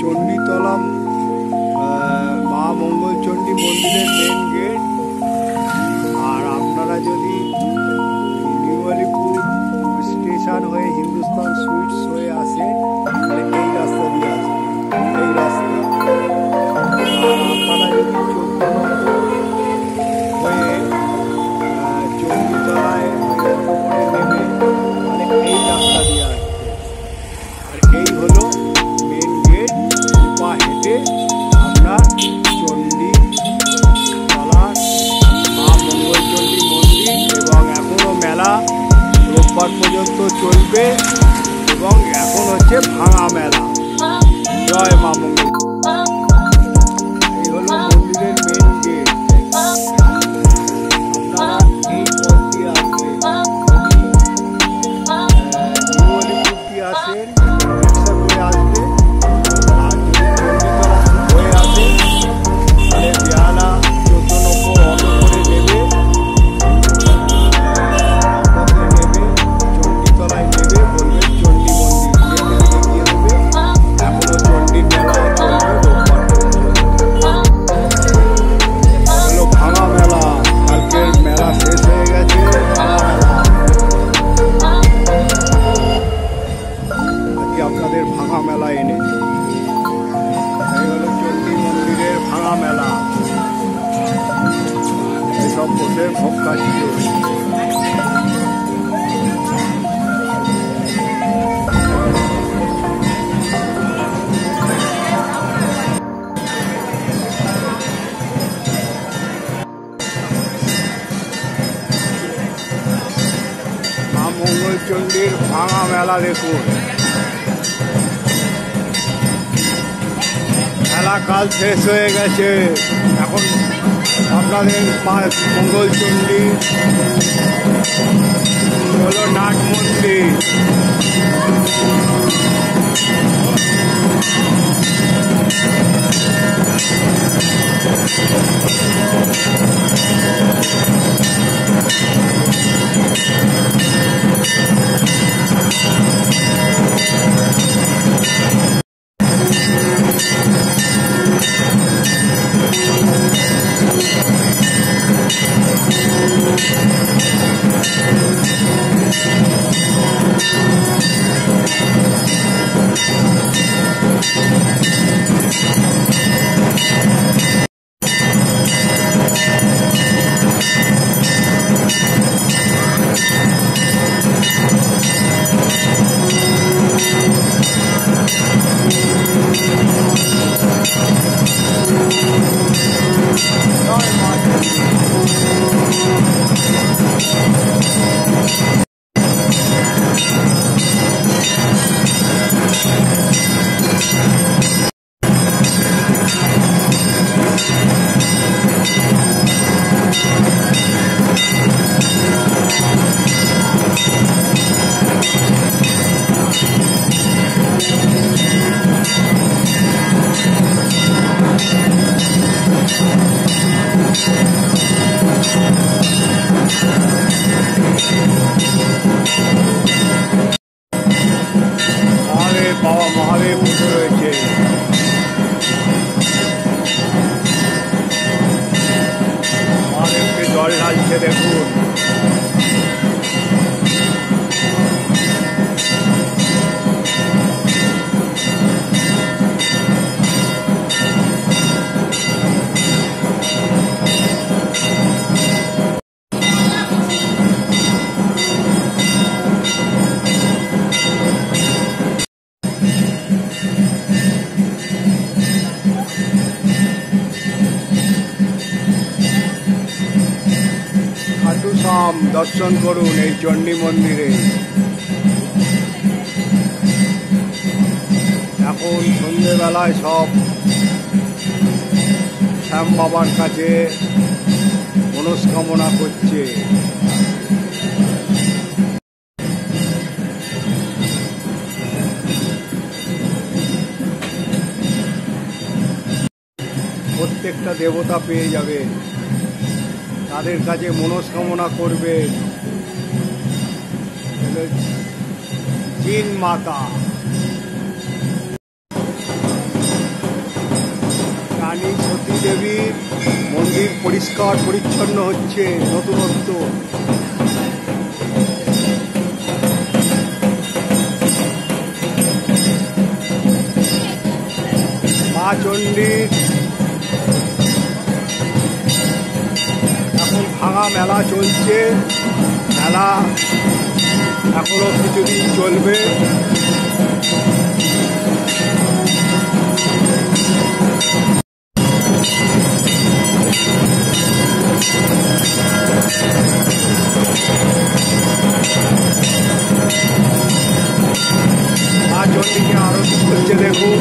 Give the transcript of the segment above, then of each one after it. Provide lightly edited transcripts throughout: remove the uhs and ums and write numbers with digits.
চণ্ডীতলা মা মঙ্গলচণ্ডী মন্দিরের main gate. আর আপনারা যদি নিউ আলিপুর স্টেশন হয়ে হিন্দুস্তান সুইটস হয়ে আসেন তাহলে এই রাস্তা দিয়ে আসবেন, এই রাস্তা। আর আপনারা যদি 14 নম্বর হয়ে চণ্ডীতলায় নেমে তাহলে এই রাস্তা দিয়ে আসবেন। আর এই হলো মেন গেট। পা হেঁটে আমরা চণ্ডীতলা মা মঙ্গলচণ্ডী মন্দির, এবং এখনো মেলা রোববার পর্যন্ত চলবে, এবং এখন হচ্ছে ভাঙা মেলা। জয় মা মঙ্গল। এই হলো মন্দিরের মেন গেট। আপনারা এই পথ দিয়ে আসবেন, নিউ আলিপুর দিয়ে আসেন রিক্সা করে আসবেন। আর যদি চণ্ডীতলা হয়ে আসেন তাহলে বেহালা 14 নম্বর অটো করে নেবে, চণ্ডীতলায় নেবে, বলবে চণ্ডী মন্দির, দেখিয়ে দেবে। এখনো চণ্ডীর মেলা চলবে রোববার পর্যন্ত। হলো ভাঙা মেলা, কালকের মেলা শেষ হয়ে গেছে। ভাঙা মেলা আজকে আপনাদের ভাঙা মেলা এনেছে। এই হলো চণ্ডী মন্দিরের ভাঙা মেলা। এইসব বসে ভোগ খাচ্ছে। মা মঙ্গলচণ্ডীর ভাঙা মেলা দেখুন। মেলা কাল শেষ হয়ে গেছে। এখন আপনাদের মা মঙ্গলচণ্ডী হলো নাট মন্দির। বাবা মহাদেব বসে রয়েছে। মহাদেবকে জল ঢালছে দেখুন। দর্শন করুন এই চণ্ডী মন্দিরে। এখন সন্ধ্যেবেলায় সব শ্যাম বাবার কাছে মনস্কামনা করছে। প্রত্যেকটা দেবতা পেয়ে যাবে, তাদের কাছে মনস্কামনা করবে। জিন মাতা। দেবীর মন্দির পরিষ্কার পরিচ্ছন্ন হচ্ছে, নতুনত্ব। মা চণ্ডীর এখন ভাঙা মেলা চলছে, মেলা এখনো কিছুদিন চলবে। মা চণ্ডীকে আরতি করছে দেখুন।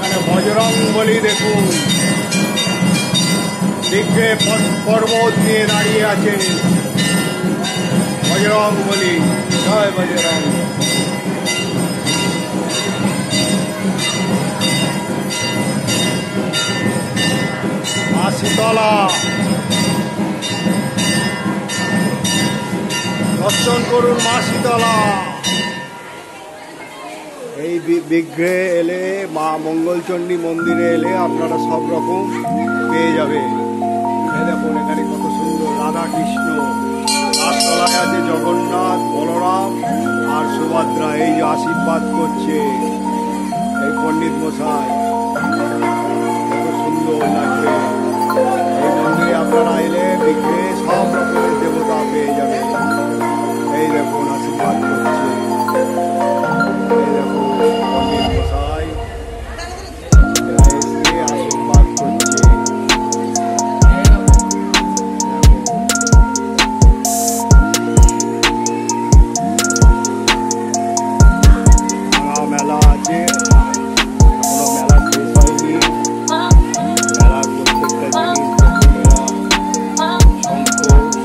এখানে বজরং বলি দেখুন, দিকে পর্বত নিয়ে দাঁড়িয়ে আছে বজরং বলি। জয় বজরং। মা শীতলা দর্শন করুন, মা শীতলা। এই বিগ্রহে এলে, মা মঙ্গলচণ্ডী মন্দিরে এলে আপনারা সব রকম পেয়ে যাবে। দেখুন এখানে কত সুন্দর রাধা কৃষ্ণ, তার তলায় আছে জগন্নাথ, বলরাম আর সুভদ্রা। এই যে আশীর্বাদ করছে এই পণ্ডিত মশাই, কত সুন্দর লাগবে। এই মন্দিরে আপনারা এলে বিগ্রহে সব রকমের দেবতা পেয়ে যাবে। এই দেখুন আশীর্বাদ করছে, এই দেখুন পণ্ডিত মশাই এসে আশীর্বাদ করছে। মেলা আছে, এখনো মেলা শেষ হয়নি। মেলার প্রত্যেকটা জিনিস শঙ্খ,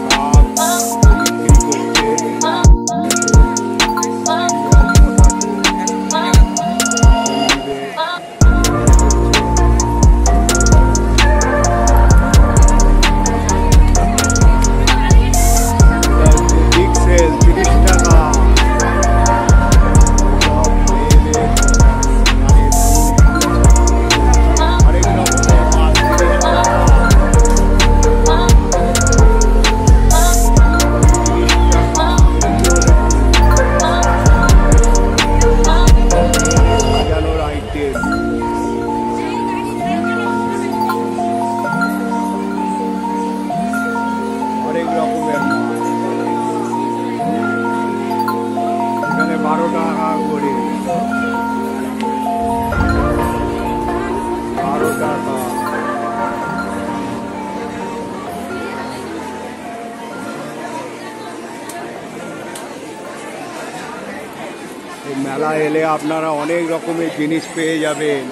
শাক বিক্রি করছে। বিগ সেল 30 টাকা। অনেক রকমের এখানে 12 টাকা করে, 12 টাকা। এই মেলা এলে আপনারা অনেক রকমের জিনিস পেয়ে যাবেন,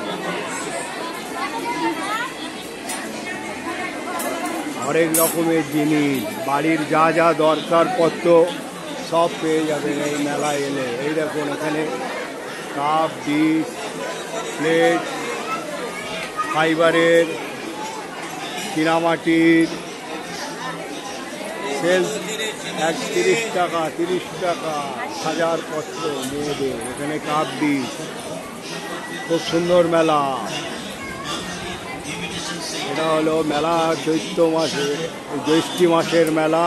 অনেক রকমের জিনিস, বাড়ির যা যা দরকারপত্র সব পেয়ে যাবেন এই মেলা এলে। এই দেখুন এখানে কাপ, ডিশ, প্লেট, ফাইবারের, চীনামাটির সেল 30 টাকা, 30 টাকা হাজারপত্র মেয়েদের। এখানে কাপ, ডিশ, খুব সুন্দর মেলা। এটা হলো মেলা চৈত্র মাসে, জ্যৈষ্ঠী মাসের মেলা।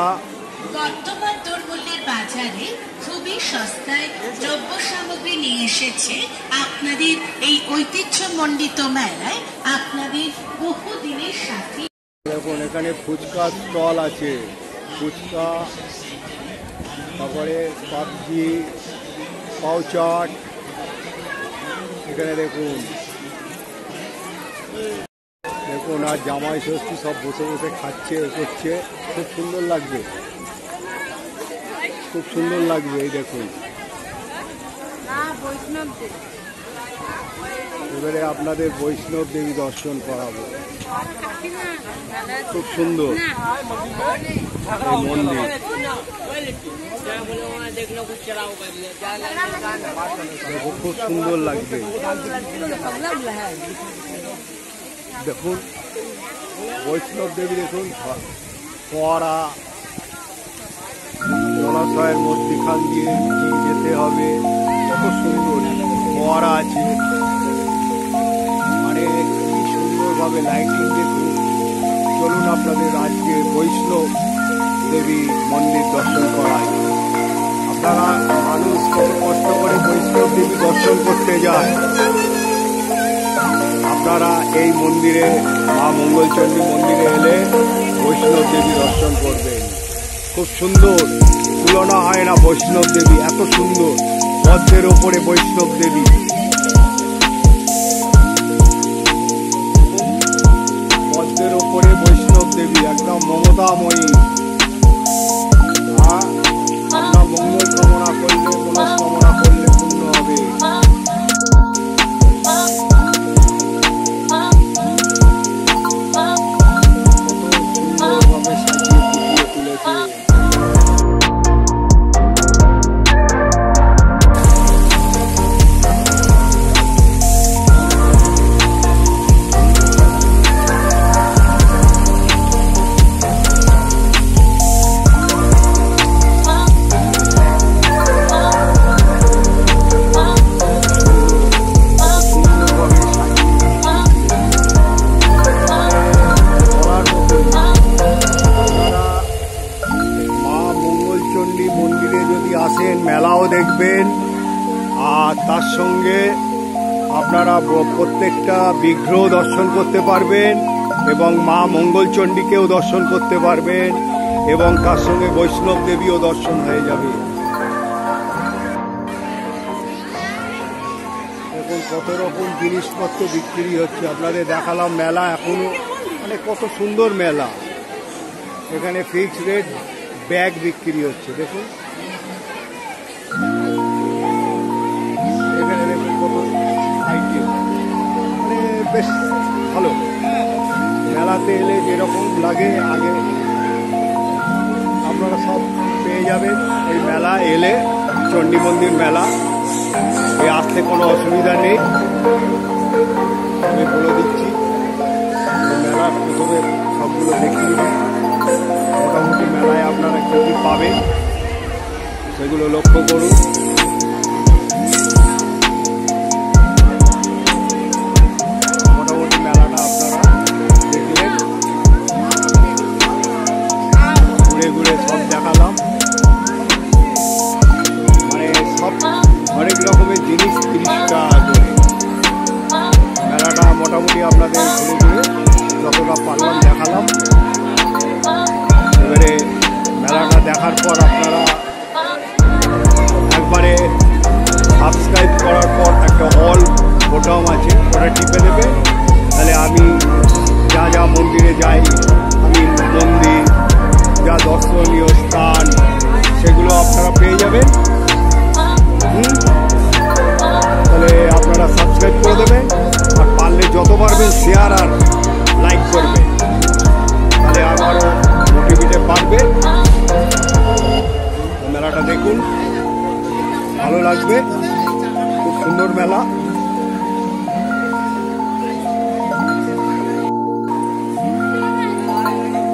বর্তমান দরমূল্যের বাজারে খুবই সস্তায় দ্রব্য সামগ্রী নিয়ে এসেছে আপনাদের এই ঐতিহ্যমণ্ডিত মেলায়, আপনাদের বহুদিনের সাথী। দেখুন এখানে ফুচকা স্টল আছে, ফুচকা, তারপরে সবজি, পাউ চাট। এখানে দেখুন দেখুন আর জামাই ষষ্ঠী সব বসে বসে খাচ্ছে, করছে, খুব সুন্দর লাগবে, খুব সুন্দর লাগবে। এই দেখুন এবারে আপনাদের বৈষ্ণব দেবী দর্শন করাবো, খুব সুন্দর এই মন্দির। খুব সুন্দর লাগবে, দেখুন বৈষ্ণব দেবী, দেখুন ফোয়ারা, জলাশয়ের মধ্যখান দিয়ে যেতে হবে। কত সুন্দর ফোয়ারা আছে, মানে কি সুন্দরভাবে লাইটিং দেখুন। চলুন আপনাদের আজকে বৈষ্ণব দেবী মন্দির দর্শন করায়। আপনারা মানুষ কত কষ্ট করে বৈষ্ণব দেবী দর্শন করতে যায়, আপনারা এই মন্দিরে মা মঙ্গলচণ্ডী মন্দিরে এলে বৈষ্ণব দেবী দর্শন করবেন। খুব সুন্দর, তুলনা হয় না বৈষ্ণব দেবী, এত সুন্দর। পদ্মের ওপরে বৈষ্ণব দেবী, পদ্মের ওপরে বৈষ্ণব দেবী, একদম মমতাময়ী। আপনার মঙ্গল কামনা করলে, মনস্কামনা করলে পূর্ণ হবে। সুন্দরভাবে সাজিয়ে ফুটিয়ে তুলেছে। মন্দিরে যদি আসেন মেলাও দেখবেন, আর তার সঙ্গে আপনারা প্রত্যেকটা বিগ্রহ দর্শন করতে পারবেন এবং মা মঙ্গলচণ্ডীকেও দর্শন করতে পারবেন এবং তার সঙ্গে বৈষ্ণব দেবীও দর্শন হয়ে যাবে। এখন কত রকম জিনিসপত্র বিক্রি হচ্ছে, আপনাদের দেখালাম মেলা এখনো, মানে কত সুন্দর মেলা। এখানে ফিক্সড রেট ব্যাগ বিক্রি হচ্ছে, দেখুন এখানে দেখুন কত আইটেম, মানে বেশ ভালো। মেলাতে এলে যেরকম লাগে আগে আপনারা সব পেয়ে যাবেন এই মেলা এলে। চণ্ডী মন্দির মেলা, এ আসতে কোনো অসুবিধা নেই, আমি বলে দিচ্ছি। মেলার প্রথমে সবগুলো দেখিয়ে দিই, মোটামুটি মেলায় আপনারা কী কী পাবেন সেগুলো লক্ষ্য করুন। মোটামুটি মেলাটা আপনারা দেখলেন, ঘুরে ঘুরে সব দেখালাম, মানে সব অনেক রকমের জিনিস 30 টাকা করে। মেলাটা মোটামুটি আপনাদের ঘুরে ঘুরে যতটা পারলাম দেখালাম। এবারে মেলাটা দেখার পর আপনারা একবারে সাবস্ক্রাইব করার পর একটা অল বোতাম আছে, ওটা টিপে দেবে, তাহলে আমি যা যা মন্দিরে যাই, আমি মন্দির যা দর্শনীয় স্থান সেগুলো আপনারা পেয়ে যাবেন। তাহলে আপনারা সাবস্ক্রাইব করে দেবেন, আর পারলে যত পারবেন শেয়ার আর লাইক করবেন, তাহলে আমারও মোটিভেটে পারবে। মেলাটা দেখুন, ভালো লাগবে, খুব সুন্দর মেলা।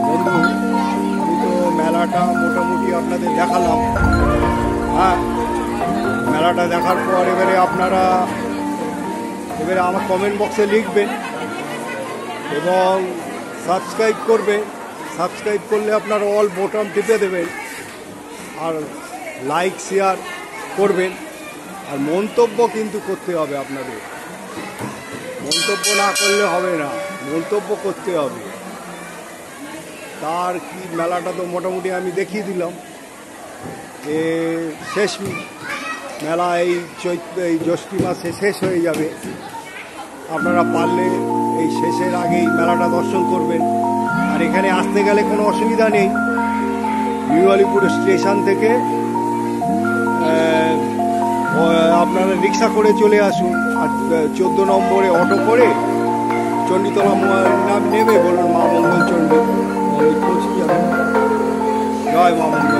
বন্ধু, আমি তো মেলাটা মোটামুটি আপনাদের দেখালাম। হ্যাঁ, মেলাটা দেখার পর এবারে আপনারা আমার কমেন্ট বক্সে লিখবেন এবং সাবস্ক্রাইব করবেন। সাবস্ক্রাইব করলে আপনারা অল বোতাম টিপে দেবেন আর লাইক শেয়ার করবেন। আর মন্তব্য কিন্তু করতে হবে আপনাদের, মন্তব্য না করলে হবে না, মন্তব্য করতে হবে। তার কি মেলাটা তো মোটামুটি আমি দেখিয়ে দিলাম। শেষ মেলা এই জ্যৈষ্ঠী মাসে শেষ হয়ে যাবে। আপনারা পারলে এই শেষের আগেই মেলাটা দর্শন করবেন। আর এখানে আসতে গেলে কোনো অসুবিধা নেই, নিউ আলিপুর স্টেশন থেকে আপনারা রিক্সা করে চলে আসুন, আর 14 নম্বরে অটো করে চণ্ডীতলা নাম নেবে, বলুন মা মঙ্গলচণ্ডী মন্দির পৌঁছে যাবে। জয় মা মঙ্গল।